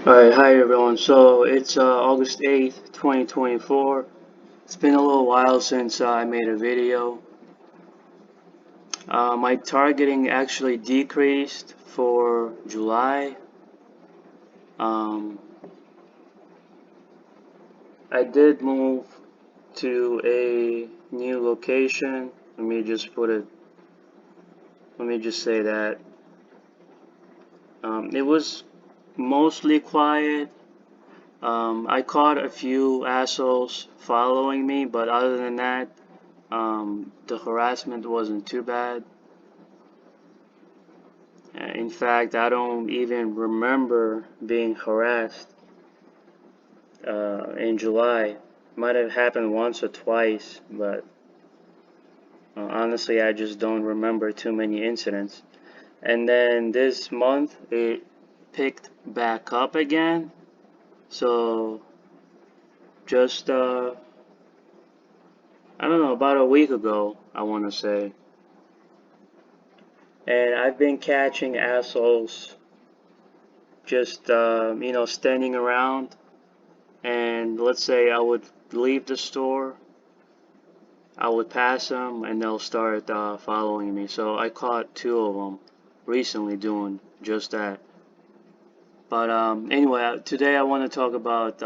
Alright, hi everyone. So it's August 8th, 2024. It's been a little while since I made a video. My targeting actually decreased for July. Um, I did move to a new location. Let me just say that. It was mostly quiet. I caught a few assholes following me, but other than that, the harassment wasn't too bad. In fact, I don't even remember being harassed in July. Might have happened once or twice, but honestly, I just don't remember too many incidents. And then this month, it picked back up again. So just I don't know, about a week ago, I want to say. And I've been catching assholes just standing around, and let's say I would leave the store, I would pass them and they'll start following me. So I caught two of them recently doing just that. But anyway, today I want to talk about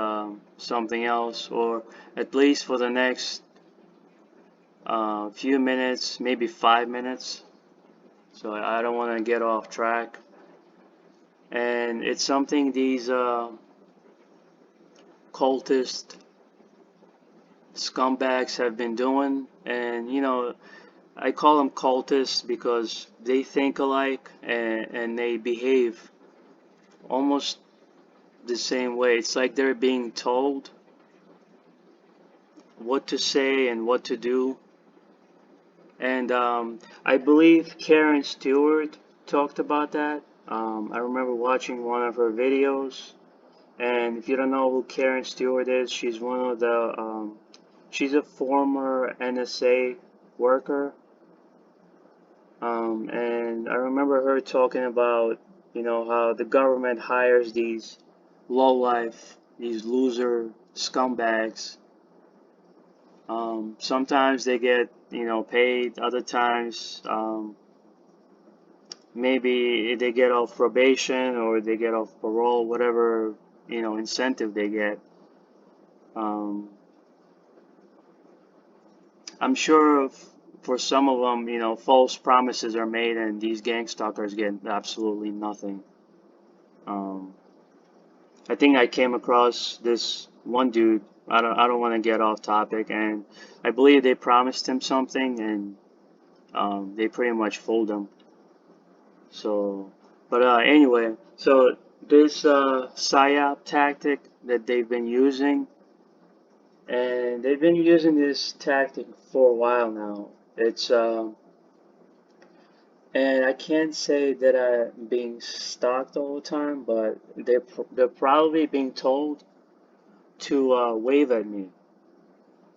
something else, or at least for the next few minutes, maybe 5 minutes. So I don't want to get off track. And it's something these cultist scumbags have been doing. And I call them cultists because they think alike and they behave almost the same way. It's like they're being told what to say and what to do. And I believe Karen Stewart talked about that. I remember watching one of her videos. And if you don't know who Karen Stewart is, she's one of the she's a former NSA worker. And I remember her talking about, how the government hires these lowlife, these loser scumbags. Sometimes they get, paid. Other times, maybe they get off probation or they get off parole, whatever, incentive they get. Um, I'm sure for some of them, false promises are made and these gang stalkers get absolutely nothing. Um, I think I came across this one dude. I don't want to get off topic, and I believe they promised him something, and they pretty much fooled him. So, but anyway, so this PSYOP tactic that they've been using, and they've been using this tactic for a while now. It's and I can't say that I'm being stalked all the time, but they're probably being told to wave at me.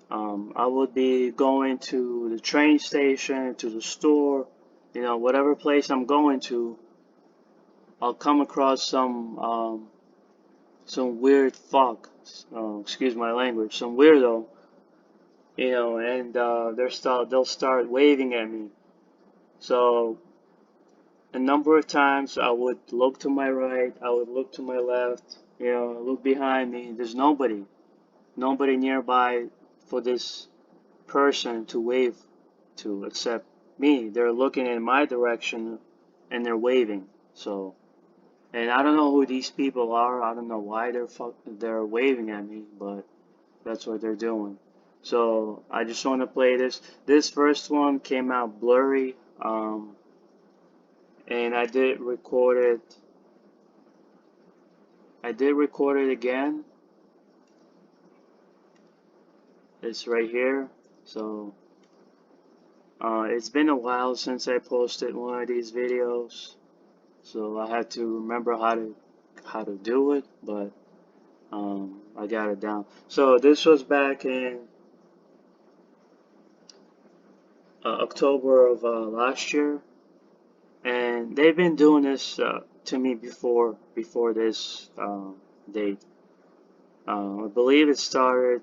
I would be going to the train station, to the store, whatever place I'm going to. I'll come across some weird fuck, excuse my language, some weirdo, and they'll start waving at me. So a number of times I would look to my right, I would look to my left, look behind me. There's nobody nearby for this person to wave to except me. They're looking in my direction and they're waving. So, and I don't know who these people are. I don't know why they're waving at me, but that's what they're doing. So I just want to play this. This first one came out blurry, and I did record it. I did record it again. It's right here. So it's been a while since I posted one of these videos, so I had to remember how to do it, but I got it down. So this was back in October of last year, and they've been doing this to me before this. date. I believe it started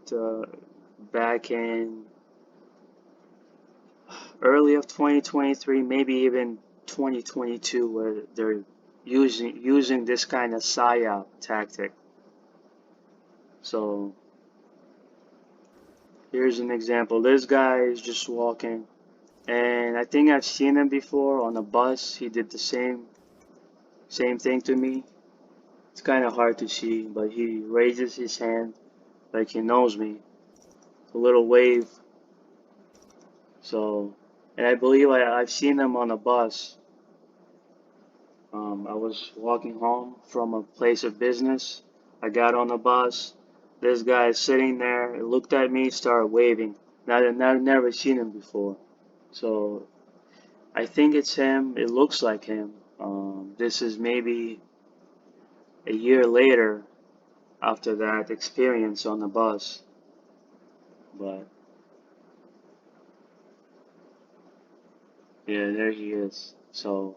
back in early of 2023, maybe even 2022, where they're using this kind of PSYOP tactic. So here's an example. This guy is just walking, and I think I've seen him before on a bus. He did the same thing to me. It's kind of hard to see, but he raises his hand like he knows me. A little wave. So, and I believe I've seen him on a bus. I was walking home from a place of business. I got on the bus. This guy is sitting there, he looked at me, started waving. I've never seen him before. So I think it's him. It looks like him. This is maybe a year later after that experience on the bus. But yeah, there he is. So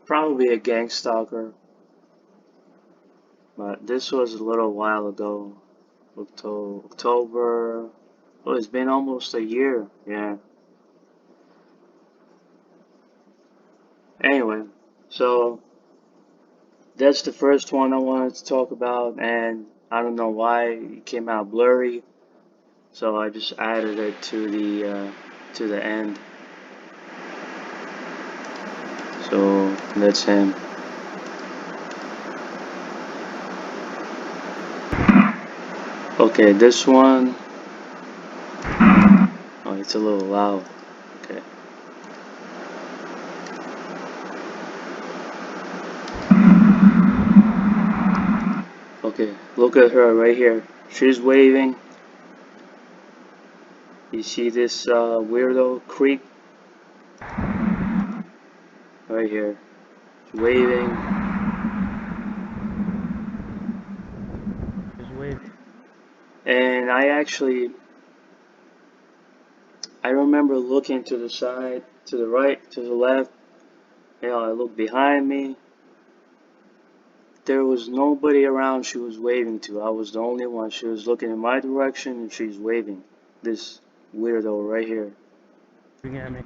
probably a gang stalker. But this was a little while ago. October. Oh, it's been almost a year. Yeah. Anyway, so that's the first one I wanted to talk about, and I don't know why it came out blurry, so I just added it to the end. So that's him. Okay, this one. Oh, it's a little loud. Okay. Okay, look at her right here. She's waving. You see this weirdo creep right here. She's waving. She's waving. And I remember looking to the side, to the right, to the left. You know, I looked behind me. There was nobody around she was waving to. I was the only one. She was looking in my direction and she's waving. This weirdo right here. At me.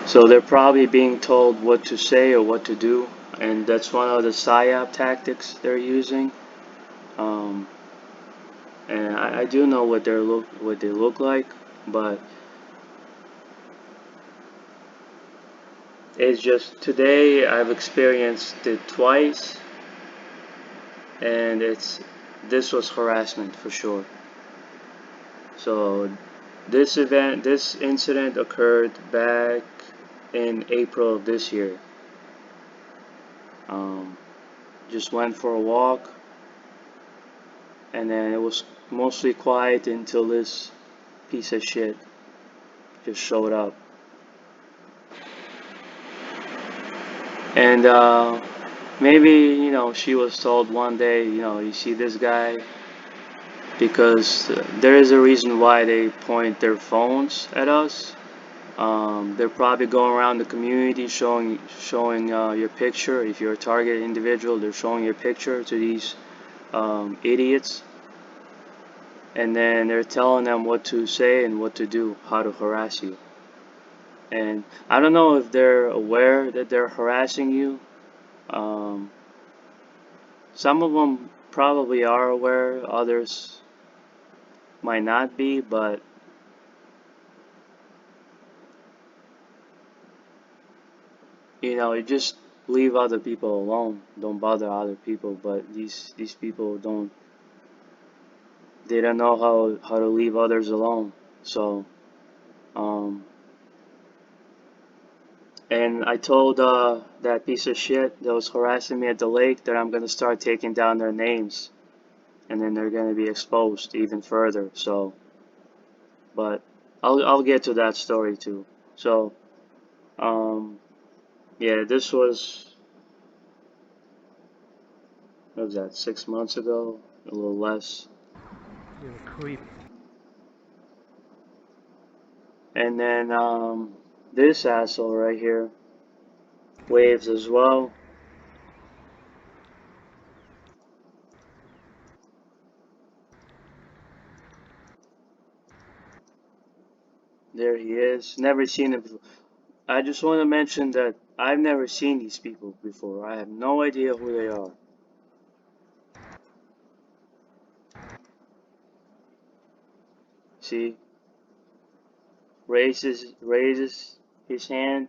So they're probably being told what to say or what to do, and that's one of the PSYOP tactics they're using. Um, and I do know what they look like, but it's just today I've experienced it twice, and this was harassment for sure. So this incident occurred back in April of this year. Um, just went for a walk, and then it was mostly quiet until this piece of shit just showed up. And maybe, you know, she was told one day, you know, you see this guy, because there is a reason why they point their phones at us. They're probably going around the community showing your picture. If you're a target individual, they're showing your picture to these idiots, and then they're telling them what to say and what to do, how to harass you. And I don't know if they're aware that they're harassing you. Um, some of them probably are aware, others might not be, but you know, you just leave other people alone. Don't bother other people. But these people they don't know how to leave others alone. So, um, and I told that piece of shit that was harassing me at the lake that I'm gonna start taking down their names, and then they're gonna be exposed even further. So, but I'll get to that story too. So, um, yeah, this was, what was that, 6 months ago, a little less. You're a creep. And then This asshole right here waves as well. There he is. Never seen him before. I just want to mention that I've never seen these people before. I have no idea who they are. See, raises his hand,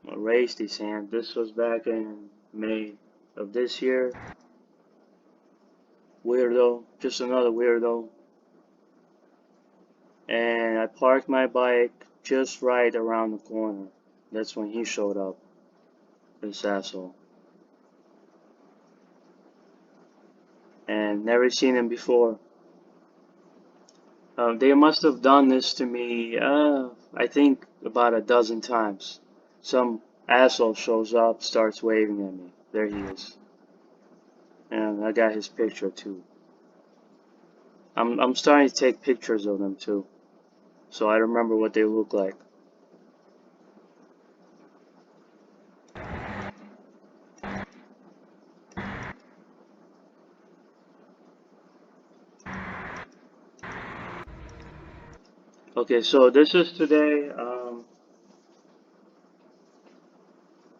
or raised his hand. This was back in May of this year. Weirdo, just another weirdo. And I parked my bike just right around the corner. That's when he showed up, this asshole. And never seen him before. They must have done this to me, I think about a dozen times. Some asshole shows up, starts waving at me. There he is. And I got his picture too. I'm starting to take pictures of them too, so I remember what they look like. Okay, so this is today.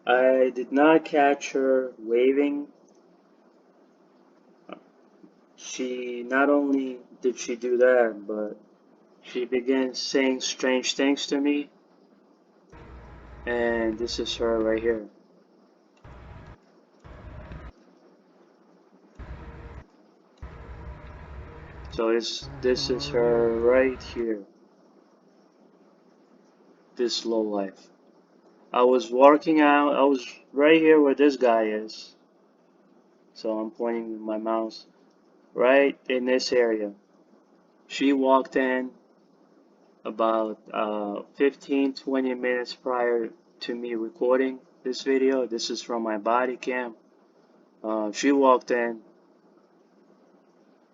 I did not catch her waving. She not only did she do that, but she began saying strange things to me. And this is her right here. So this is her right here. This low life. I was walking out. I was right here where this guy is. So I'm pointing with my mouse right in this area. She walked in about 15-20 minutes prior to me recording this video. This is from my body cam. She walked in,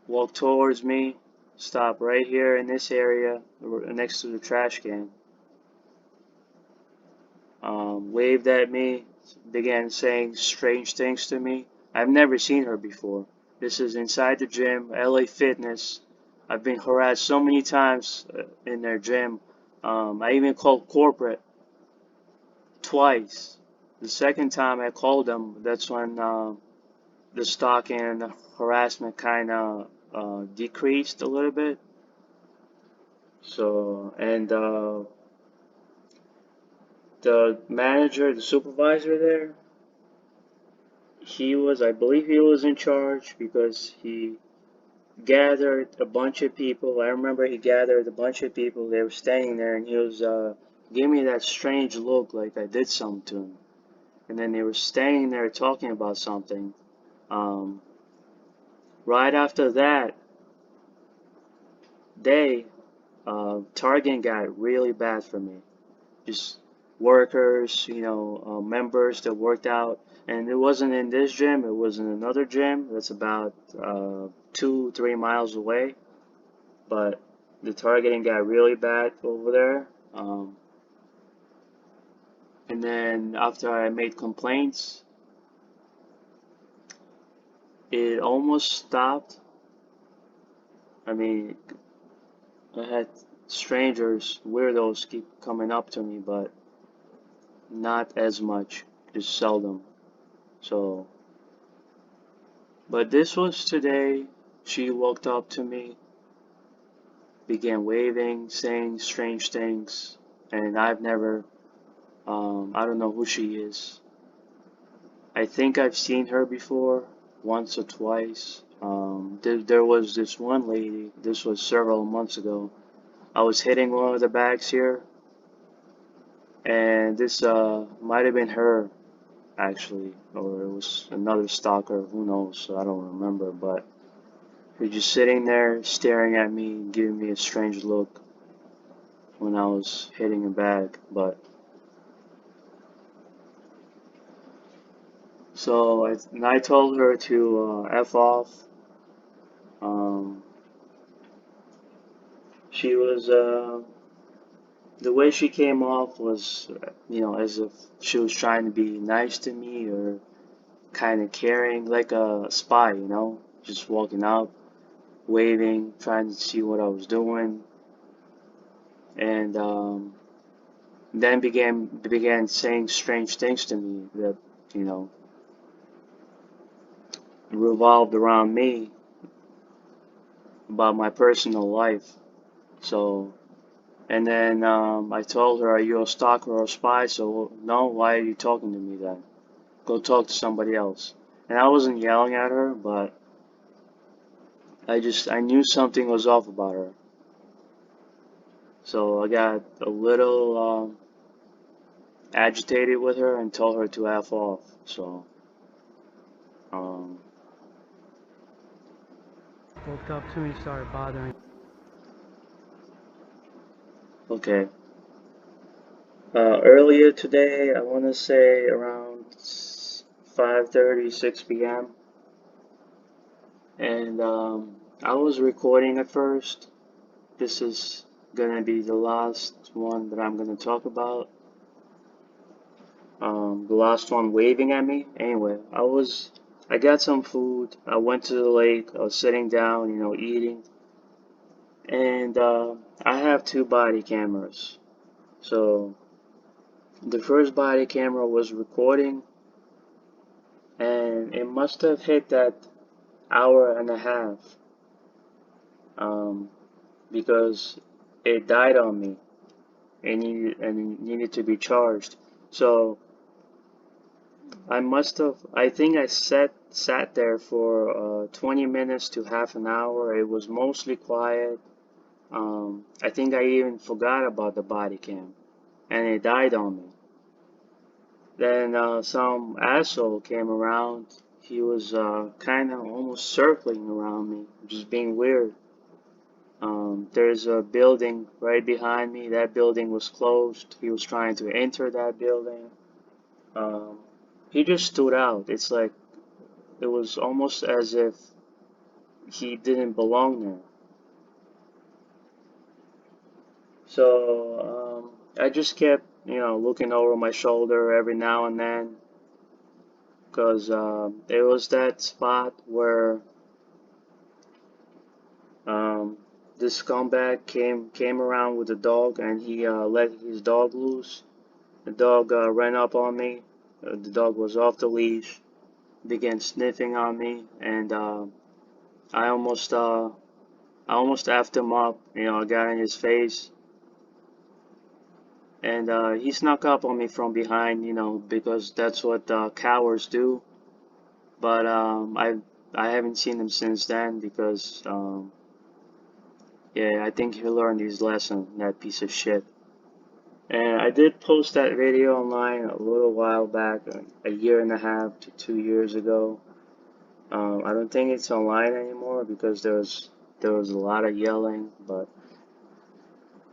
walked towards me, stopped right here in this area next to the trash can, waved at me, began saying strange things to me. I've never seen her before. This is inside the gym, LA Fitness. I've been harassed so many times in their gym. I even called corporate twice. The second time I called them, that's when the stalking and the harassment kind of decreased a little bit. So, and the manager, the supervisor there, I believe he was in charge because he gathered a bunch of people. I remember he gathered a bunch of people. They were standing there, and he was gave me that strange look, like I did something to him. And then they were standing there talking about something. Um, right after that day, targeting got really bad for me. Just workers, members that worked out. And it wasn't in this gym, it was in another gym that's about 2-3 miles away. But the targeting got really bad over there. And then after I made complaints, it almost stopped. I mean, I had strangers, weirdos keep coming up to me, but not as much, just seldom. So, but this was today. She walked up to me, began waving, saying strange things, and I've never, I don't know who she is. I think I've seen her before, once or twice. There was this one lady, this was several months ago. I was hitting one of the bags here, and this might have been her, actually, or it was another stalker, who knows, I don't remember, but she was just sitting there staring at me, giving me a strange look when I was hitting a bag. But so I told her to F off. She was the way she came off was, as if she was trying to be nice to me or kind of caring, like a spy, just walking up, waving, trying to see what I was doing, and then began saying strange things to me that, you know, revolved around me about my personal life. So, and then I told her, "Are you a stalker or a spy?" So, no, why are you talking to me then? Go talk to somebody else. And I wasn't yelling at her, but I knew something was off about her. So I got a little agitated with her and told her to F off. So, um, walked up to me, started bothering. Okay. Earlier today, I want to say around 5:30, 6 p.m. And I was recording at first. This is gonna be the last one that I'm gonna talk about. The last one waving at me. Anyway, I got some food. I went to the lake. I was sitting down, eating. And I have two body cameras. So the first body camera was recording, and it must have hit that hour and a half, um, because it died on me and it needed to be charged. So I think I sat there for 20 minutes to half an hour. It was mostly quiet. I think I even forgot about the body cam, and it died on me. Then some asshole came around. He was kind of almost circling around me, just being weird. There's a building right behind me. That building was closed. He was trying to enter that building. Um, he just stood out. It's like it was almost as if he didn't belong there. So I just kept, looking over my shoulder every now and then, because it was that spot where um, this scumbag came around with a dog, and he let his dog loose. The dog ran up on me. The dog was off the leash, began sniffing on me, and I almost uh, I almost effed him up. I got in his face, and he snuck up on me from behind. Because that's what cowards do. But I haven't seen him since then because yeah, I think he learned his lesson. That piece of shit. And I did post that video online a little while back, a year and a half to 2 years ago. I don't think it's online anymore because there was a lot of yelling. But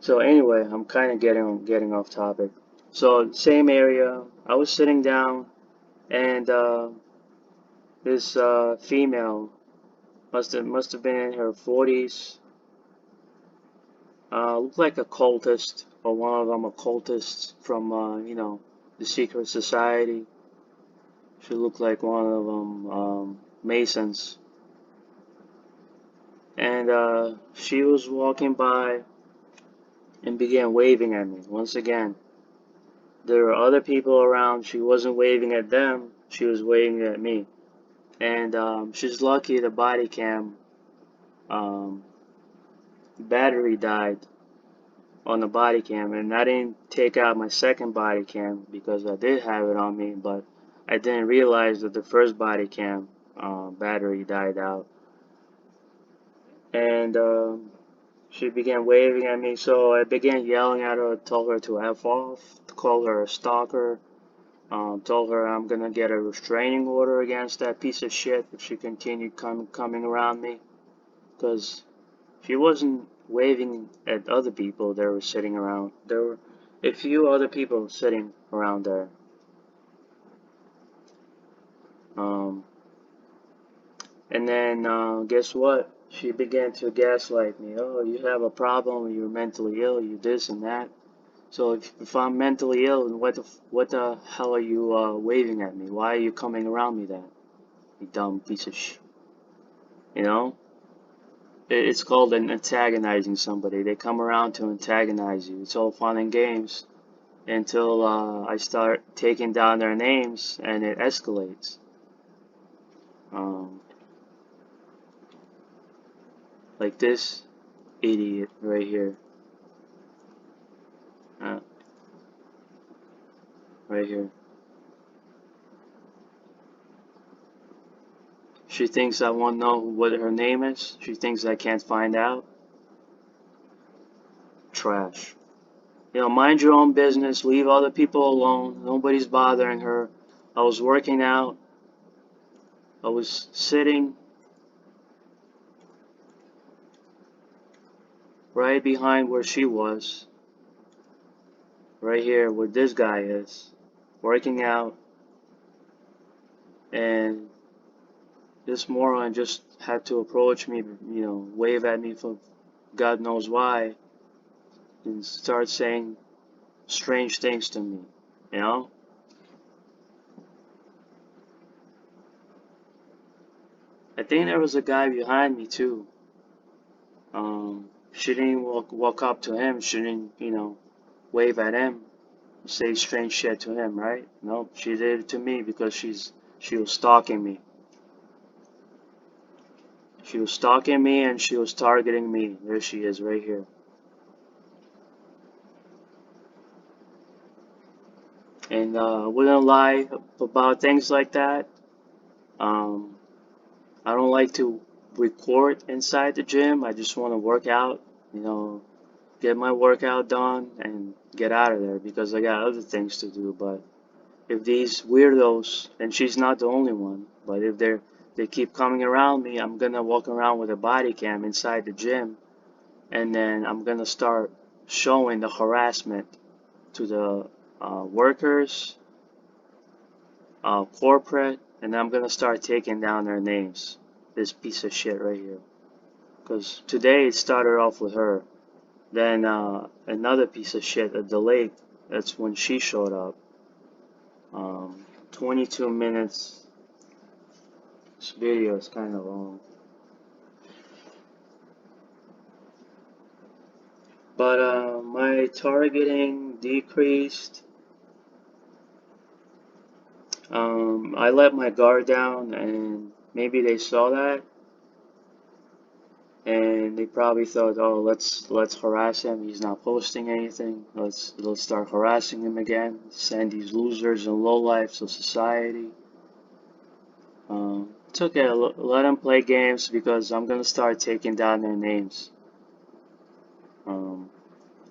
so anyway, I'm kind of getting off topic. So same area, I was sitting down, and this female must have been in her 40s. Looked like a cultist, or one of them a cultist from the secret society. She looked like one of them Masons, and she was walking by and began waving at me. Once again, there were other people around. She wasn't waving at them. She was waving at me. And she's lucky the body cam um, battery died on the body cam, and I didn't take out my second body cam because I did have it on me, but I didn't realize that the first body cam battery died out. And she began waving at me, so I began yelling at her, told her to F off, called her a stalker, told her I'm gonna get a restraining order against that piece of shit if she continued coming around me, because she wasn't waving at other people that were sitting around. There were a few other people sitting around there. Um, and then guess what? She began to gaslight me. Oh, you have a problem. You're mentally ill. You this and that. So if I'm mentally ill, what the hell are you waving at me? Why are you coming around me then? You dumb piece of sh. You know? It's called an antagonizing somebody. They come around to antagonize you. It's all fun and games until I start taking down their names and it escalates. Um, like this idiot right here. Uh, right here. She thinks I won't know what her name is. She thinks I can't find out. Trash. You know, mind your own business. Leave other people alone. Nobody's bothering her. I was working out. I was sitting right behind where she was. Right here where this guy is. Working out. And this moron just had to approach me, you know, wave at me for God knows why. And start saying strange things to me. You know? I think there was a guy behind me too. She didn't walk up to him. She didn't, you know, wave at him, say strange shit to him, right? Nope, she did it to me because she was stalking me. She was stalking me and she was targeting me. There she is, right here. And wouldn't lie about things like that. Um, I don't like to record inside the gym. I just want to work out, you know, get my workout done and get out of there because I got other things to do. But if these weirdos, and she's not the only one, but if they keep coming around me, I'm gonna walk around with a body cam inside the gym, and then I'm gonna start showing the harassment to the workers, corporate, and I'm gonna start taking down their names. This piece of shit right here. Because today it started off with her. Then another piece of shit at the lake. That's when she showed up. 22 minutes. This video is kind of long. But my targeting decreased. I let my guard down, and maybe they saw that, and they probably thought, "Oh, let's harass him. He's not posting anything. Let's start harassing him again. Send these losers and lowlifes to society." It's okay. Let them play games because I'm gonna start taking down their names. Um,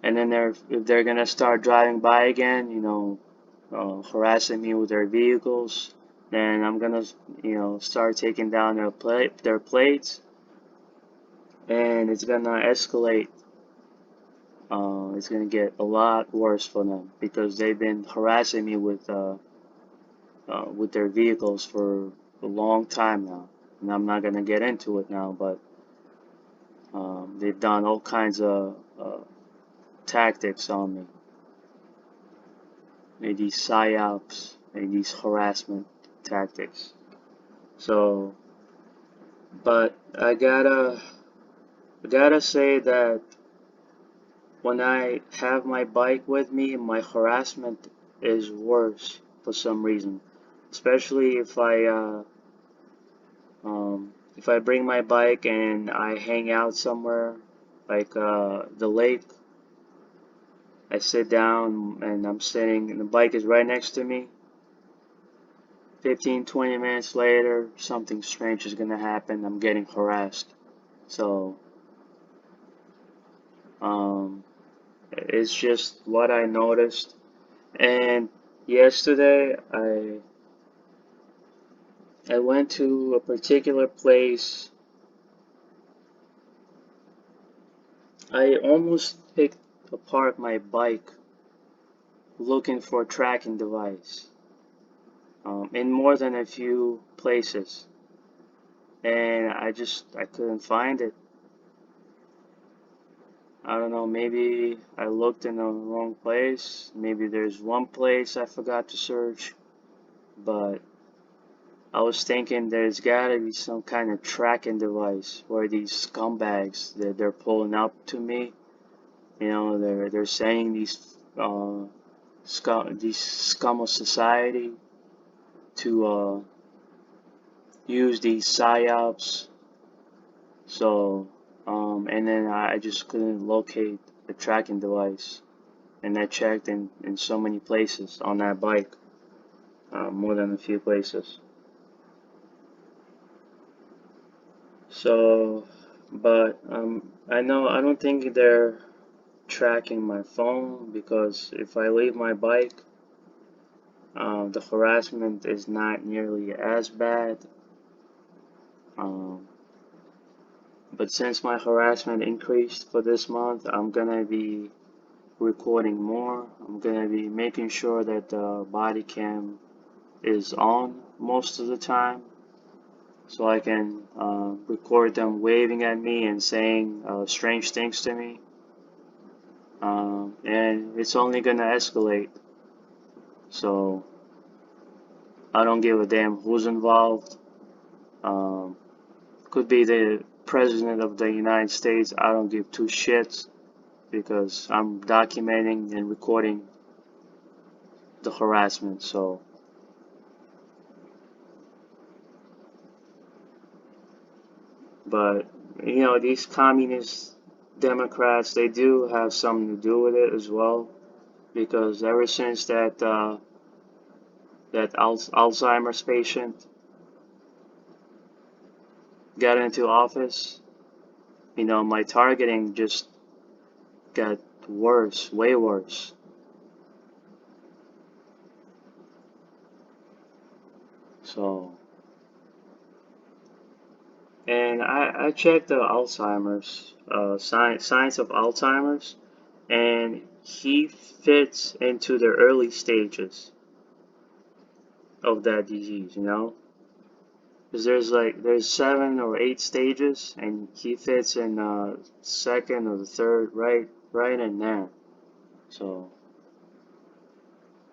and then if they're gonna start driving by again, you know, harassing me with their vehicles, then I'm gonna, you know, start taking down their plates, and it's gonna escalate. It's gonna get a lot worse for them because they've been harassing me with their vehicles for a long time now, and I'm not gonna get into it now, but they've done all kinds of tactics on me. These PSYOPs, these harassment tactics. So, but I gotta say that when I have my bike with me, my harassment is worse for some reason. Especially if I bring my bike and I hang out somewhere like the lake. I sit down and I'm sitting and the bike is right next to me. 15-20 minutes later, something strange is gonna happen. I'm getting harassed. So um, it's just what I noticed. And yesterday, I went to a particular place. I almost picked apart my bike looking for a tracking device in more than a few places, and I couldn't find it. I don't know, maybe I looked in the wrong place. Maybe there's one place I forgot to search. But I was thinking there's gotta be some kind of tracking device where these scumbags they're pulling up to me. You know, they're saying these scum of society to use these PSYOPs. So and then I just couldn't locate the tracking device, and I checked in so many places on that bike, more than a few places. So, but I know I don't think they're tracking my phone because if I leave my bike, the harassment is not nearly as bad. Um, but since my harassment increased for this month, I'm gonna be recording more. I'm gonna be making sure that the body cam is on most of the time, so I can record them waving at me and saying strange things to me. And it's only gonna escalate. So I don't give a damn who's involved. Um, could be the president of the United States. I don't give two shits because I'm documenting and recording the harassment. So, but you know, these communist Democrats, they do have something to do with it as well because ever since that Alzheimer's patient got into office, you know, my targeting just got worse, way worse. So, and I checked the Alzheimer's, signs of Alzheimer's, and he fits into the early stages of that disease, you know? Because there's 7 or 8 stages, and he fits in second or the third, right in there. So,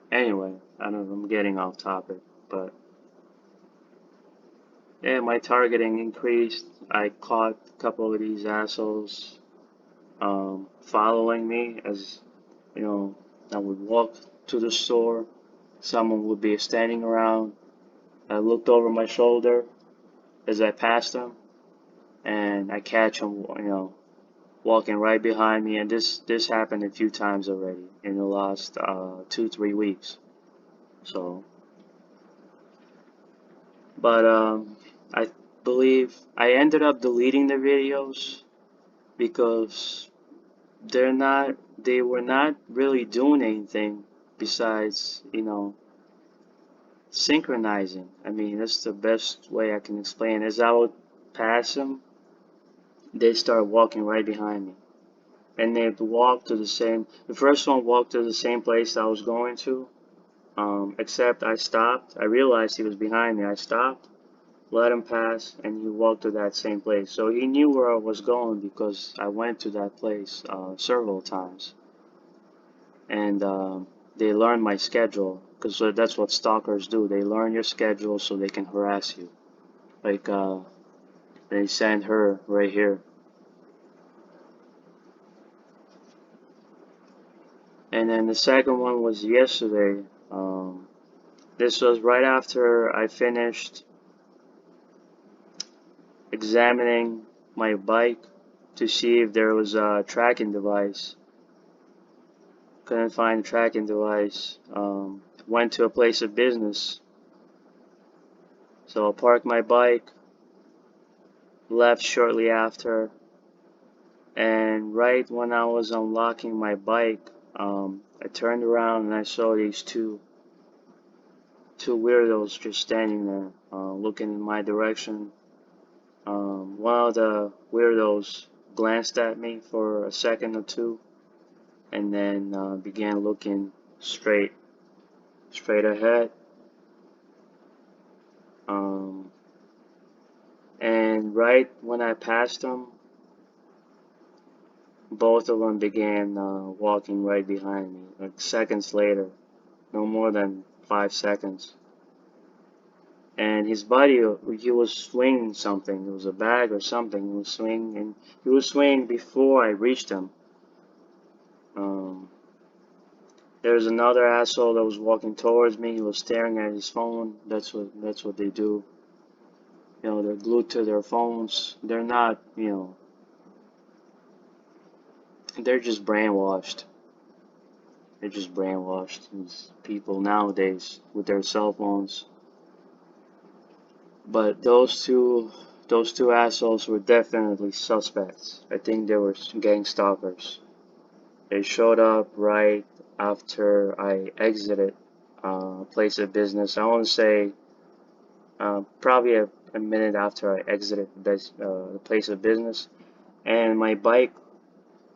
anyway, I don't know, I'm getting off topic, but yeah, my targeting increased. I caught a couple of these assholes following me as, you know, I would walk to the store. Someone would be standing around. I looked over my shoulder as I passed them, and I catch them, you know, walking right behind me. And this happened a few times already in the last 2-3 weeks. So, but I believe I ended up deleting the videos because they were not really doing anything besides, you know, synchronizing. I mean, that's the best way I can explain. As I would pass them, they start walking right behind me. And they'd walk to the first one walked to the same place I was going to, except I stopped. I realized he was behind me. I stopped, let him pass, and he walked to that same place. So he knew where I was going because I went to that place several times. And they learn my schedule because that's what stalkers do. They learn your schedule so they can harass you. Like they sent her right here. And then the second one was yesterday. This was right after I finished examining my bike to see if there was a tracking device. Couldn't find a tracking device. Went to a place of business. So I parked my bike, left shortly after, and right when I was unlocking my bike, I turned around and I saw these two weirdos just standing there, looking in my direction. One of the weirdos glanced at me for a second or two, and then began looking straight ahead. Um, and right when I passed him, both of them began walking right behind me, like seconds later, no more than 5 seconds. And his buddy, he was swinging something. It was a bag or something. He was swinging, and he was swinging before I reached him. Um, there was another asshole that was walking towards me. He was staring at his phone. That's what they do. You know, they're glued to their phones. They're not, you know, they're just brainwashed. They're just brainwashed. These people nowadays with their cell phones. But those two assholes were definitely suspects. I think they were gang stalkers. They showed up right after I exited place of business. I want to say probably a minute after I exited the place of business, and my bike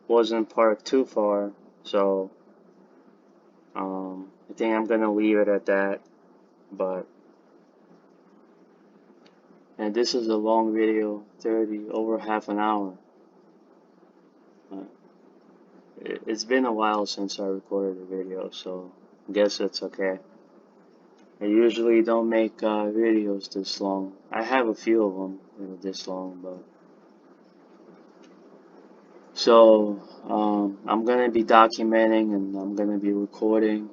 wasn't parked too far, so I think I'm gonna leave it at that. But and this is a long video, 30 over half an hour. Uh, it's been a while since I recorded a video, so I guess it's okay. I usually don't make videos this long. I have a few of them this long, but so I'm gonna be documenting and I'm gonna be recording.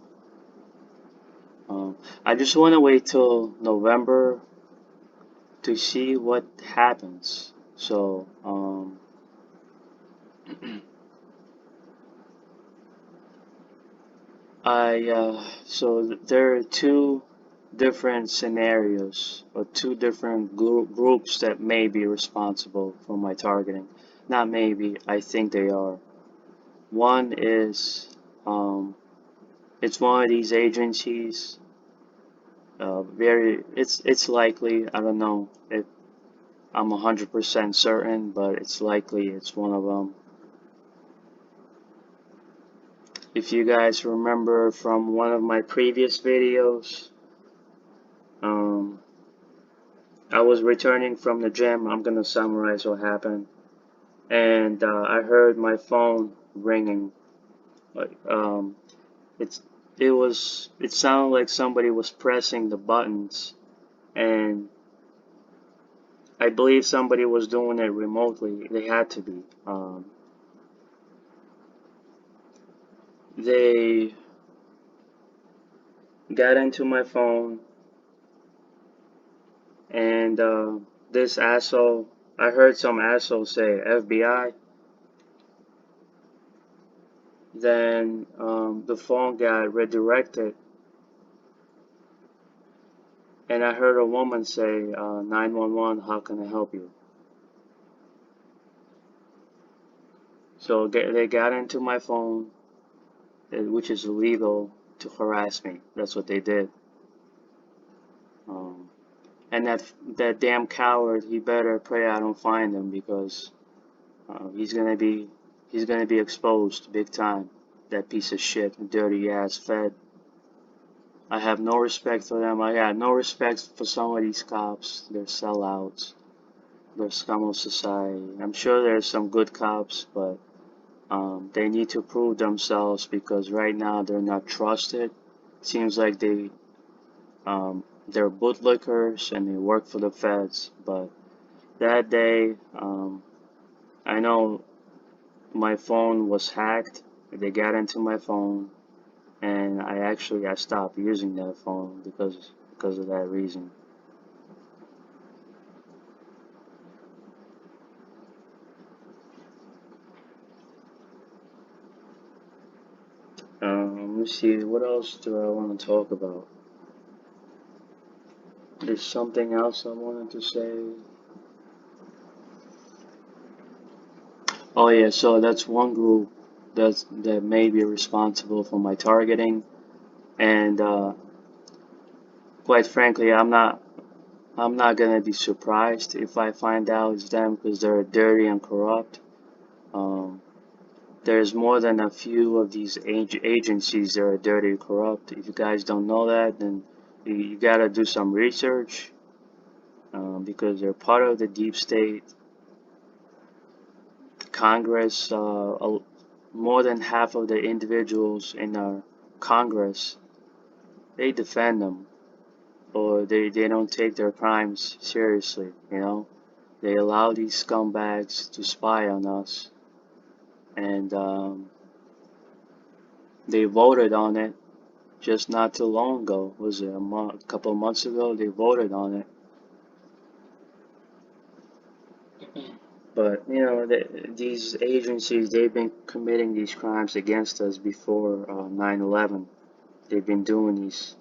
I just want to wait till November to see what happens. So so there are two different scenarios or two different groups that may be responsible for my targeting. Not maybe, I think they are. One is it's one of these agencies. It's likely. I don't know if I'm 100% certain, but it's likely it's one of them. If you guys remember from one of my previous videos, um, I was returning from the gym. I'm gonna summarize what happened, and I heard my phone ringing. Like it's it sounded like somebody was pressing the buttons, and I believe somebody was doing it remotely. They had to be. They got into my phone, and this asshole, I heard some asshole say FBI. Then the phone got redirected, and I heard a woman say, 911, how can I help you? So they got into my phone, which is illegal, to harass me. That's what they did. Um, and that damn coward, he better pray I don't find him, because he's gonna be exposed big time. That piece of shit, dirty ass Fed. I have no respect for them. I got no respect for some of these cops. They're sellouts. They're scum of society. I'm sure there's some good cops, but they need to prove themselves, because right now they're not trusted. Seems like they're bootlickers and they work for the feds. But that day, I know my phone was hacked. They got into my phone, and I stopped using that phone because of that reason. Let me see, what else do I want to talk about? There's something else I wanted to say. Oh yeah, so that's one group that may be responsible for my targeting, and quite frankly, I'm not gonna be surprised if I find out it's them, because they're dirty and corrupt. Um, there's more than a few of these agencies that are dirty and corrupt. If you guys don't know that, then you gotta do some research, because they're part of the deep state. Congress, more than half of the individuals in our Congress, they defend them, or they don't take their crimes seriously, you know? They allow these scumbags to spy on us, and they voted on it just not too long ago. Was it a couple of months ago? They voted on it. But you know, these agencies, they've been committing these crimes against us before 9/11. They've been doing these,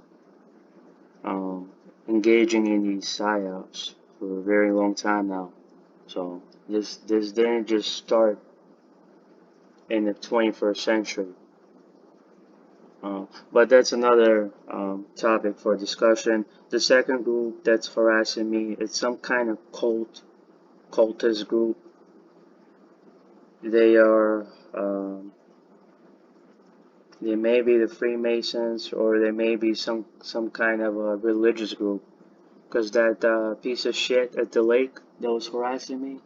um, engaging in these psyops for a very long time now. So this didn't just start in the 21st century. But that's another topic for discussion. The second group that's harassing me, it's some kind of cultist group. They are, they may be the Freemasons, or they may be some kind of a religious group. Because that piece of shit at the lake that was harassing me,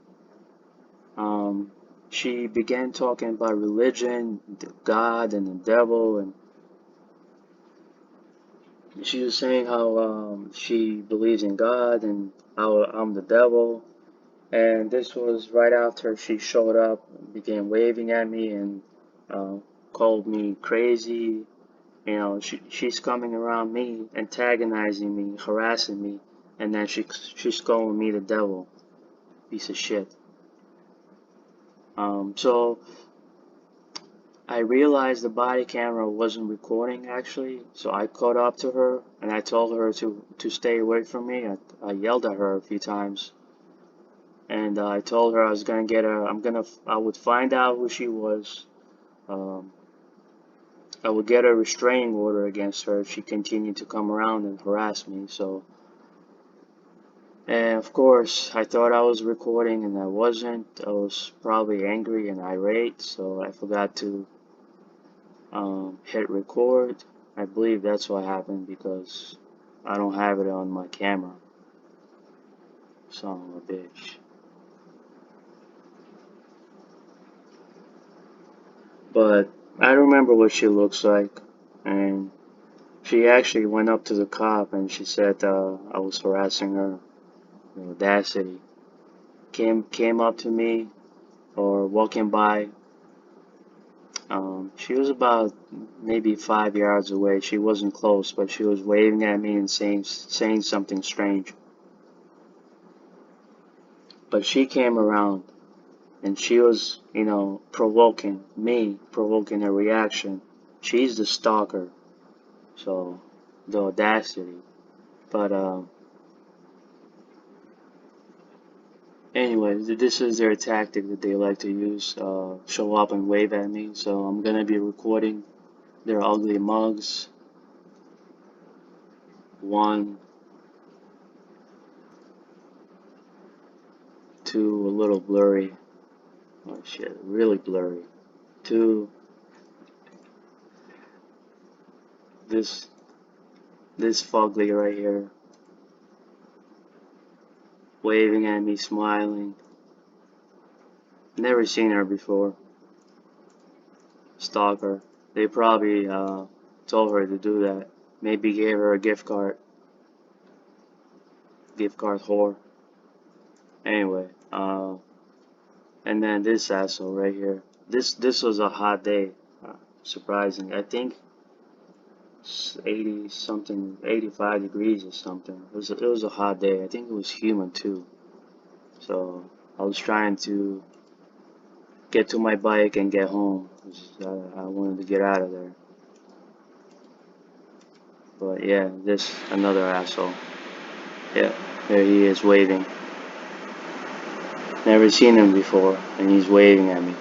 she began talking about religion, God, and the devil, and she was saying how she believes in God and how I'm the devil. And this was right after she showed up, began waving at me, and uh, called me crazy. You know, she's coming around me, antagonizing me, harassing me, and then she's calling me the devil, piece of shit. So I realized the body camera wasn't recording actually, so I caught up to her and I told her to stay away from me. I yelled at her a few times, and I told her I was gonna get her. I would find out who she was. Um, I would get a restraining order against her if she continued to come around and harass me. So, and of course, I thought I was recording and I wasn't. I was probably angry and irate, so I forgot to hit record. I believe that's what happened because I don't have it on my camera. Son of a bitch. But I remember what she looks like, and she actually went up to the cop and she said I was harassing her. The audacity. Came up to me or walking by. She was about maybe 5 yards away. She wasn't close, but she was waving at me and saying something strange. But she came around and she was, you know, provoking me, provoking a reaction. She's the stalker, so the audacity. But anyway, this is their tactic that they like to use. Show up and wave at me. So I'm gonna be recording their ugly mugs. One, two, a little blurry. Oh shit, really blurry. Two, this this fugly right here, waving at me, smiling. Never seen her before. Stalker. They probably told her to do that. Maybe gave her a gift card. Gift card whore. Anyway, and then this asshole right here. This was a hot day. Surprising. I think 80 something, 85 degrees or something. It was a hot day. I think it was humid too. So I was trying to get to my bike and get home. 'Cause I wanted to get out of there. But yeah, this another asshole. Yeah, there he is waving. Never seen him before, and he's waving at me.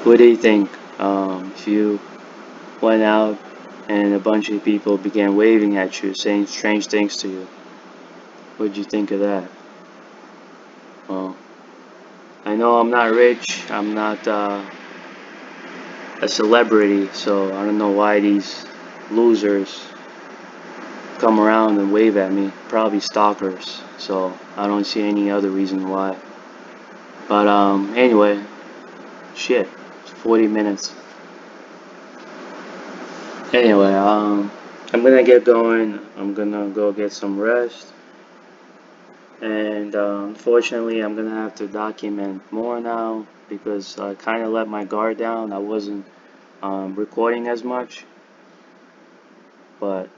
What do you think? If you went out and a bunch of people began waving at you, saying strange things to you, what'd you think of that? Well, I know I'm not rich. I'm not a celebrity, so I don't know why these losers come around and wave at me. Probably stalkers. So I don't see any other reason why. But anyway, shit, it's 40 minutes. Anyway, I'm gonna get going. I'm gonna go get some rest. And unfortunately, I'm gonna have to document more now because I kind of let my guard down. I wasn't recording as much, but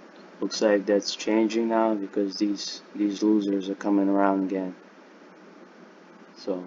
looks like that's changing now because these losers are coming around again. So